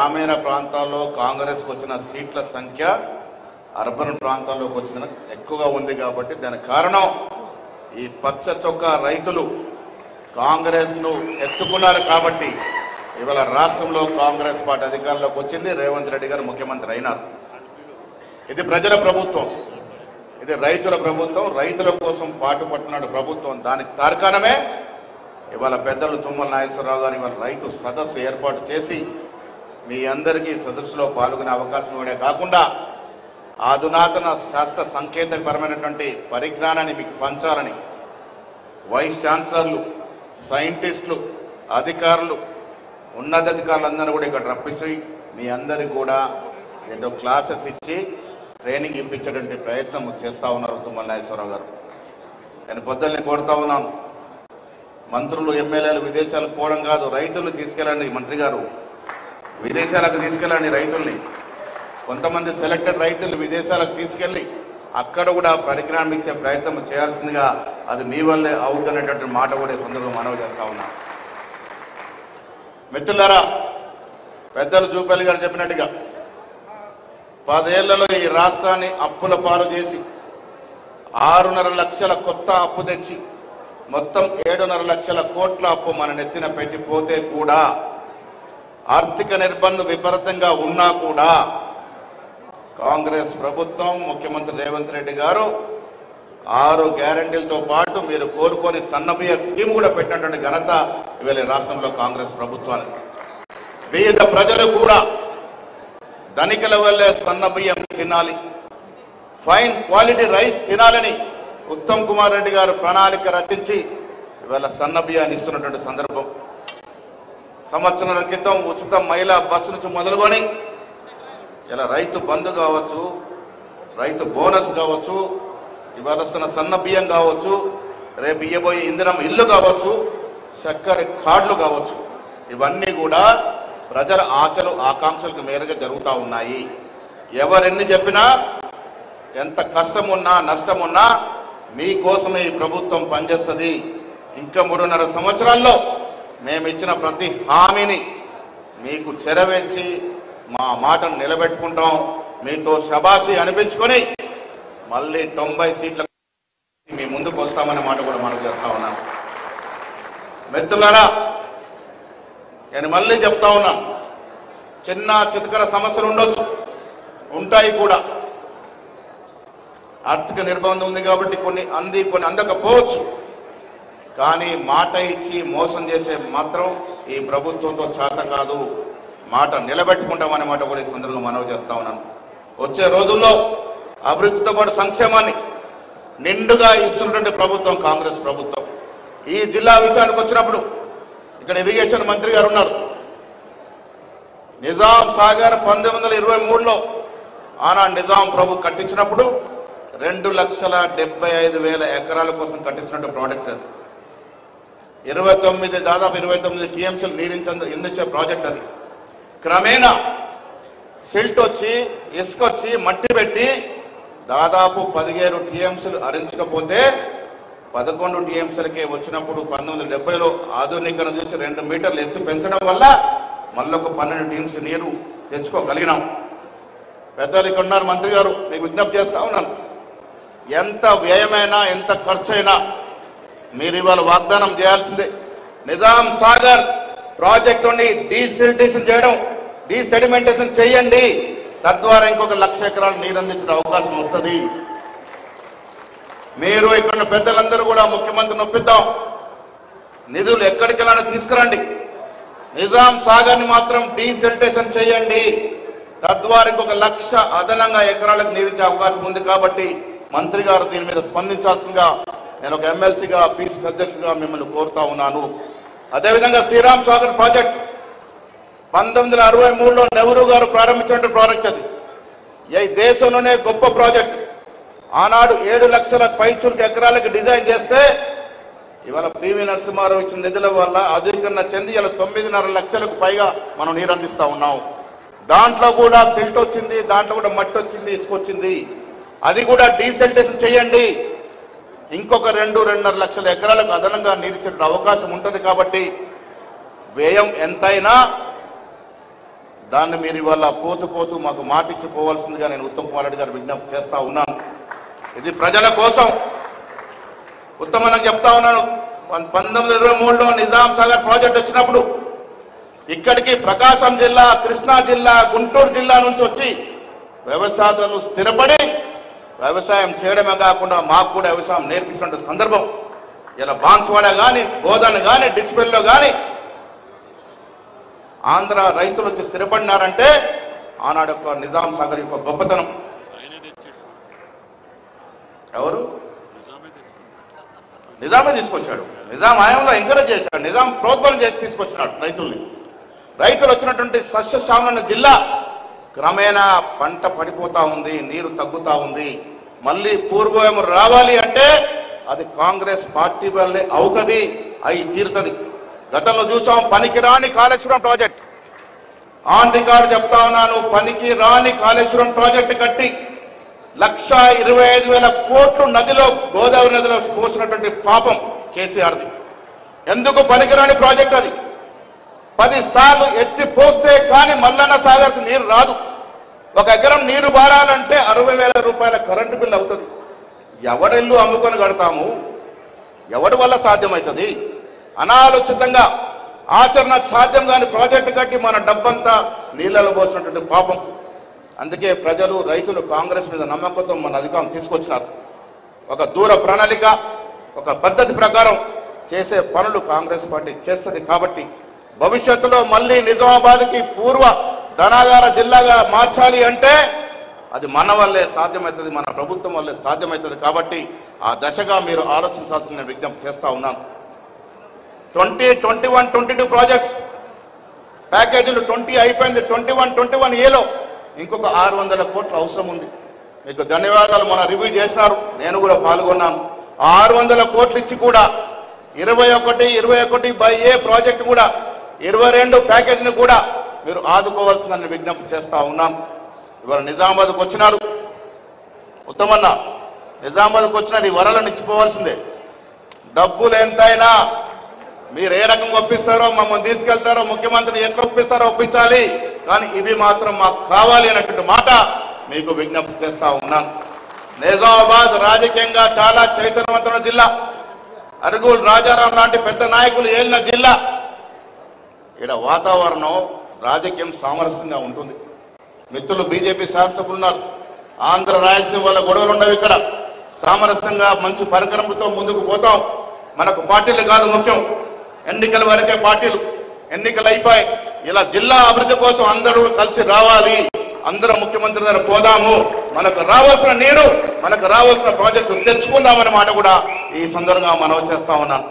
గ్రామీణ ప్రాంతాల్లో కాంగ్రెస్కి వచ్చిన సీట్ల సంఖ్య అర్బన్ ప్రాంతాల్లోకి వచ్చిన ఎక్కువగా ఉంది కాబట్టి దానికి కారణం ఈ పచ్చ చొక్కా రైతులు కాంగ్రెస్ను ఎత్తుకున్నారు కాబట్టి ఇవాళ రాష్ట్రంలో కాంగ్రెస్ పార్టీ అధికారంలోకి వచ్చింది. రేవంత్ రెడ్డి గారు ముఖ్యమంత్రి అయినారు. ఇది ప్రజల ప్రభుత్వం, ఇది రైతుల ప్రభుత్వం, రైతుల కోసం పాటుపడుతున్నాడు ప్రభుత్వం. దానికి తార్కాణమే ఇవాళ పెద్దలు తుమ్మల నాగేశ్వరరావు గారు ఇవాళ రైతు సదస్సు ఏర్పాటు చేసి మీ అందరికీ సదస్సులో పాల్గొనే అవకాశం ఇవ్వడే కాకుండా అధునాతన శాస్త్ర సంకేతపరమైనటువంటి పరిజ్ఞానాన్ని మీకు పంచాలని వైస్ ఛాన్సలర్లు, సైంటిస్టులు, అధికారులు, ఉన్నతాధికారులందరూ కూడా ఇక్కడ రప్పించి మీ అందరికీ కూడా ఎన్నో క్లాసెస్ ఇచ్చి ట్రైనింగ్ ఇప్పించేటువంటి ప్రయత్నం చేస్తూ ఉన్నారు తుమ్మల నాగేశ్వరరావు గారు. నేను పొద్దున్నే కోరుతా ఉన్నాను, మంత్రులు ఎమ్మెల్యేలు విదేశాలకు పోవడం కాదు, రైతులను తీసుకెళ్ళండి. మంత్రి గారు విదేశాలకు తీసుకెళ్ళండి రైతుల్ని. కొంతమంది సెలెక్టెడ్ రైతులు విదేశాలకు తీసుకెళ్ళి అక్కడ కూడా పరిజ్ఞానం ఇచ్చే ప్రయత్నం చేయాల్సిందిగా అది మీ వల్లే అవుతున్నటువంటి మాట కూడా ఈ సందర్భంగా మనవి చేస్తా ఉన్నాం. మిత్రులారా, పెద్దలు జూపల్లి గారు చెప్పినట్టుగా 10 ఏళ్లలో ఈ రాష్ట్రాన్ని అప్పుల పాలు చేసి 6.5 లక్షల కొత్త అప్పు తెచ్చి మొత్తం 7.5 లక్షల కోట్ల అప్పు మన నెత్తిన పెట్టిపోతే కూడా ఆర్థిక నిర్బంధం విపరీతంగా ఉన్నా కూడా కాంగ్రెస్ ప్రభుత్వం, ముఖ్యమంత్రి రేవంత్ రెడ్డి గారు 6 గ్యారంటీలతో పాటు మీరు కోరుకొని సన్నబియ్య స్కీమ్ కూడా పెట్టినటువంటి ఘనత ఇవాళ రాష్ట్రంలో కాంగ్రెస్ ప్రభుత్వానికి. పేద ప్రజలు కూడా ధనికుల వల్లే సన్నబియ్యం తినాలి, ఫైన్ క్వాలిటీ రైస్ తినాలని ఉత్తమ్ కుమార్ రెడ్డి గారు ప్రణాళిక రచించి ఇవాళ సన్నబియ్యాన్ని ఇస్తున్నటువంటి సందర్భం. సంవత్సరాల క్రితం ఉచిత మహిళా బస్సు నుంచి మొదలుకొని ఇలా రైతు బంధు కావచ్చు, రైతు బోనస్ కావచ్చు, ఇవాళ వస్తున్న సన్న బియ్యం కావచ్చు, రేపు ఇయ్యబోయే ఇంధనం ఇల్లు కావచ్చు, చక్కెర కార్డులు కావచ్చు, ఇవన్నీ కూడా ప్రజల ఆశలు ఆకాంక్షలకు మేరకు జరుగుతూ ఉన్నాయి. ఎవరెన్ని చెప్పినా, ఎంత కష్టమున్నా నష్టమున్నా మీకోసమే ఈ ప్రభుత్వం పనిచేస్తుంది. ఇంకా 3.5 సంవత్సరాల్లో మేము ఇచ్చిన ప్రతి హామీని మీకు చెరవేర్చి మా మాటను నిలబెట్టుకుంటాం. మీతో శబాషి అనిపించుకొని మళ్ళీ 90 సీట్ల మీ ముందుకు వస్తామనే మాట కూడా మనం చేస్తా ఉన్నాం. మిత్రులారా, నేను మళ్ళీ చెప్తా ఉన్నాను, చిన్న చితకర సమస్యలు ఉండొచ్చు, ఉంటాయి కూడా. ఆర్థిక నిర్బంధం ఉంది కాబట్టి కొన్ని అందకపోవచ్చు. కానీ మాట ఇచ్చి మోసం చేసే మాత్రం ఈ ప్రభుత్వంతో చేత కాదు. మాట నిలబెట్టుకుంటామనే మాట కూడా ఈ సందర్భంగా మనవి చేస్తా ఉన్నాను. వచ్చే రోజుల్లో అభివృద్ధితో పాటు సంక్షేమాన్ని నిండుగా ఇస్తున్నటువంటి ప్రభుత్వం కాంగ్రెస్ ప్రభుత్వం. ఈ జిల్లా విషయానికి వచ్చినప్పుడు ఇక్కడ ఇరిగేషన్ మంత్రి గారు ఉన్నారు. నిజాం సాగర్ 1923లో ఆనాడు నిజాం ప్రభు కట్టించినప్పుడు 2,75,000 ఎకరాల కోసం కట్టించినట్టు ప్రాజెక్ట్ అది. దాదాపు 29 టీఎంసీలు నీరించే ప్రాజెక్ట్ అది. క్రమేణా సిల్ట్ వచ్చి, ఇసుక వచ్చి, మట్టి పెట్టి దాదాపు 17 టీఎంసీలు అరించకపోతే 11 టీఎంసీలకే వచ్చినప్పుడు 1970లో ఆధునీకరణ చూసి 2 మీటర్లు ఎత్తు పెంచడం వల్ల మళ్ళొక 12 టీఎంసీ నీరు తెచ్చుకోగలిగినాం. పెద్దలు ఇక్కడ ఉన్నారు, మంత్రి గారు, మీకు విజ్ఞప్తి చేస్తా ఉన్నాను, ఎంత వ్యయమైనా ఎంత ఖర్చు అయినా మీరు ఇవాళ వాగ్దానం చేయాల్సిందే. నిజాం సాగర్ ప్రాజెక్టుని డీసిల్టేషన్ చేయడం, డీసెడిమెంటేషన్ చేయండి. తద్వారా ఇంకొక 1,00,000 ఎకరాలు నీరు అందించిన అవకాశం వస్తుంది. మీరు ఇక్కడ పెద్దలందరూ కూడా ముఖ్యమంత్రిని ఒప్పిద్దాం, నిధులు ఎక్కడికెళ్ళానో తీసుకురండి. నిజాం సాగర్ని మాత్రం డీసిల్టేషన్ చేయండి. తద్వారా ఇంకొక 1,00,000 అదనంగా ఎకరాలకు నీరించే అవకాశం ఉంది. కాబట్టి మంత్రి గారు దీని మీద స్పందించాల్సిందిగా నేను ఒక ఎమ్మెల్సీగా, పీసీసీ అధ్యక్షుడిగా మిమ్మల్ని కోరుతా ఉన్నాను. అదేవిధంగా శ్రీరామ్ సాగర్ ప్రాజెక్ట్ 1963లో నెహ్రూ గారు ప్రారంభించిన ప్రాజెక్ట్ అది. ఈ దేశంలోనే గొప్ప ప్రాజెక్ట్. ఆనాడు 7 లక్షల పైచులకు ఎకరాలకు డిజైన్ చేస్తే ఇవాళ పివి నరసింహారావు ఇచ్చిన నిధుల వల్ల ఆధునీకరణ చెంది ఇలా 9.5 లక్షలకు పైగా మనం నీరు అందిస్తా ఉన్నాం. దాంట్లో కూడా సిల్ట్ వచ్చింది, దాంట్లో కూడా మట్టి వచ్చింది, ఇసుక వచ్చింది. అది కూడా డీసెల్టేషన్ చేయండి. ఇంకొక 2-2.5 లక్షల ఎకరాలకు అదనంగా నీరిచ్చే అవకాశం ఉంటుంది. కాబట్టి వ్యయం ఎంతైనా దాన్ని మీరు ఇవాళ పోతూ పోతూ మాకు మాటిచ్చి పోవాల్సిందిగా నేను ఉత్తమ్ కుమార్ రెడ్డి గారు విజ్ఞప్తి చేస్తా ఉన్నాను. ఇది ప్రజల కోసం. ఉత్తమని చెప్తా ఉన్నాను, 1923లో నిజాం సాగర్ ప్రాజెక్ట్ వచ్చినప్పుడు ఇక్కడికి ప్రకాశం జిల్లా, కృష్ణా జిల్లా, గుంటూరు జిల్లా నుంచి వచ్చి వ్యవసాయాలు స్థిరపడి వ్యవసాయం చేయడమే కాకుండా మాకు కూడా వ్యవసాయం నేర్పించిన సందర్భం. ఇలా బాన్స్వాడ కానీ, బోధన్ కానీ, డిస్పెల్లో కానీ ఆంధ్ర రైతులు వచ్చి స్థిరపడినారంటే ఆనాడు యొక్క నిజాం సాగర్ యొక్క గొప్పతనం. ఎవరు? నిజామే తీసుకొచ్చాడు. నిజాం ఆయంలో ఎంకరేజ్ చేశాడు, నిజాం ప్రోత్సాహం చేసి తీసుకొచ్చినాడు రైతుల్ని. రైతులు వచ్చినటువంటి సస్యశ్యామల జిల్లా క్రమేణా పంట పడిపోతా ఉంది, నీరు తగ్గుతా ఉంది. మళ్ళీ పూర్వం రావాలి అంటే అది కాంగ్రెస్ పార్టీ వల్లే అవుతుంది, అయి తీరుతుంది. గతంలో చూసాం పనికిరాని కాళేశ్వరం ప్రాజెక్ట్. ఆన్ రికార్డు చెప్తా ఉన్నాను, పనికి రాని కాళేశ్వరం ప్రాజెక్టు కట్టి 1,25,000 కోట్లు నదిలో, గోదావరి నదిలో పోసినటువంటి పాపం కేసీఆర్ది. ఎందుకు పనికిరాని ప్రాజెక్ట్ అది? 10 సార్లు ఎత్తి పోస్తే కానీ మల్లన్న సాగర్కు నీరు రాదు. 1 ఎకరం నీరు బారాలంటే 60,000 రూపాయల కరెంటు బిల్లు అవుతుంది. ఎవరిల్లు అమ్ముకొని కడతాము? ఎవడి వల్ల సాధ్యమవుతుంది? అనాలోచితంగా ఆచరణ సాధ్యం కాని ప్రాజెక్టు కట్టి మన డబ్బంతా నీళ్లలో పోసినటువంటి పాపం. అందుకే ప్రజలు, రైతులు కాంగ్రెస్ మీద నమ్మకంతో మన అధికారం తీసుకొచ్చినారు. ఒక దూర ప్రణాళిక, ఒక పద్ధతి ప్రకారం చేసే పనులు కాంగ్రెస్ పార్టీ చేస్తుంది. కాబట్టి భవిష్యత్తులో మళ్ళీ నిజామాబాద్కి పూర్వ ధనాగార జిల్లాగా మార్చాలి అంటే అది మన వల్లే సాధ్యమవుతుంది, మన ప్రభుత్వం వల్లే సాధ్యమవుతుంది. కాబట్టి ఆ దశగా మీరు ఆలోచించాల్సిన విజ్ఞప్తి చేస్తా ఉన్నాను. 2021-22 ప్రాజెక్ట్స్ ప్యాకేజీలు 20 అయిపోయింది. 21-21Aలో ఇంకొక 600 కోట్లు అవసరం ఉంది. మీకు ధన్యవాదాలు. మన రివ్యూ చేసినారు, నేను కూడా పాల్గొన్నాను. 600 కోట్లు ఇచ్చి కూడా 21-21A ప్రాజెక్టు కూడా 22 ప్యాకేజీని కూడా మీరు ఆదుకోవాల్సిందని విజ్ఞప్తి చేస్తా ఉన్నాం. ఇవాళ నిజామాబాద్కు వచ్చినారు ఉత్తమన్న, నిజామాబాద్కు వచ్చినారు, ఈ వరలను ఇచ్చిపోవాల్సిందే. డబ్బులు ఎంతైనా మీరు ఏ రకంగా ఒప్పిస్తారో, మమ్మల్ని తీసుకెళ్తారో, ముఖ్యమంత్రిని ఎట్లా ఒప్పిస్తారో ఒప్పించాలి, కానీ ఇవి మాత్రం మాకు కావాలి అనేటువంటి మాట మీకు విజ్ఞప్తి చేస్తా ఉన్నాను. నిజామాబాద్ రాజకీయంగా చాలా చైతన్యవంతమైన జిల్లా. అరుగుల్ రాజారాం లాంటి పెద్ద నాయకులు ఏలిన జిల్లా. ఇక్కడ వాతావరణం రాజకీయం సామరస్యంగా ఉంటుంది. మిత్రులు బీజేపీ శాసకులు ఉన్నారు. ఆంధ్ర రాయలసీమ వల్ల గొడవలు ఉండవు. ఇక్కడ సామరస్యంగా మంచి పరికరంతో ముందుకు పోతాం. మనకు పార్టీలు కాదు ముఖ్యం, ఎన్నికల వరకే పార్టీలు. ఎన్నికలు అయిపోయి ఇలా జిల్లా అభివృద్ధి కోసం అందరూ కలిసి రావాలి, అందరూ ముఖ్యమంత్రి దగ్గర పోదాము, మనకు రావాల్సిన నీరు, మనకు రావాల్సిన ప్రాజెక్టు తెచ్చుకుందామనే మాట కూడా ఈ సందర్భంగా మనవి చేస్తా ఉన్నాను.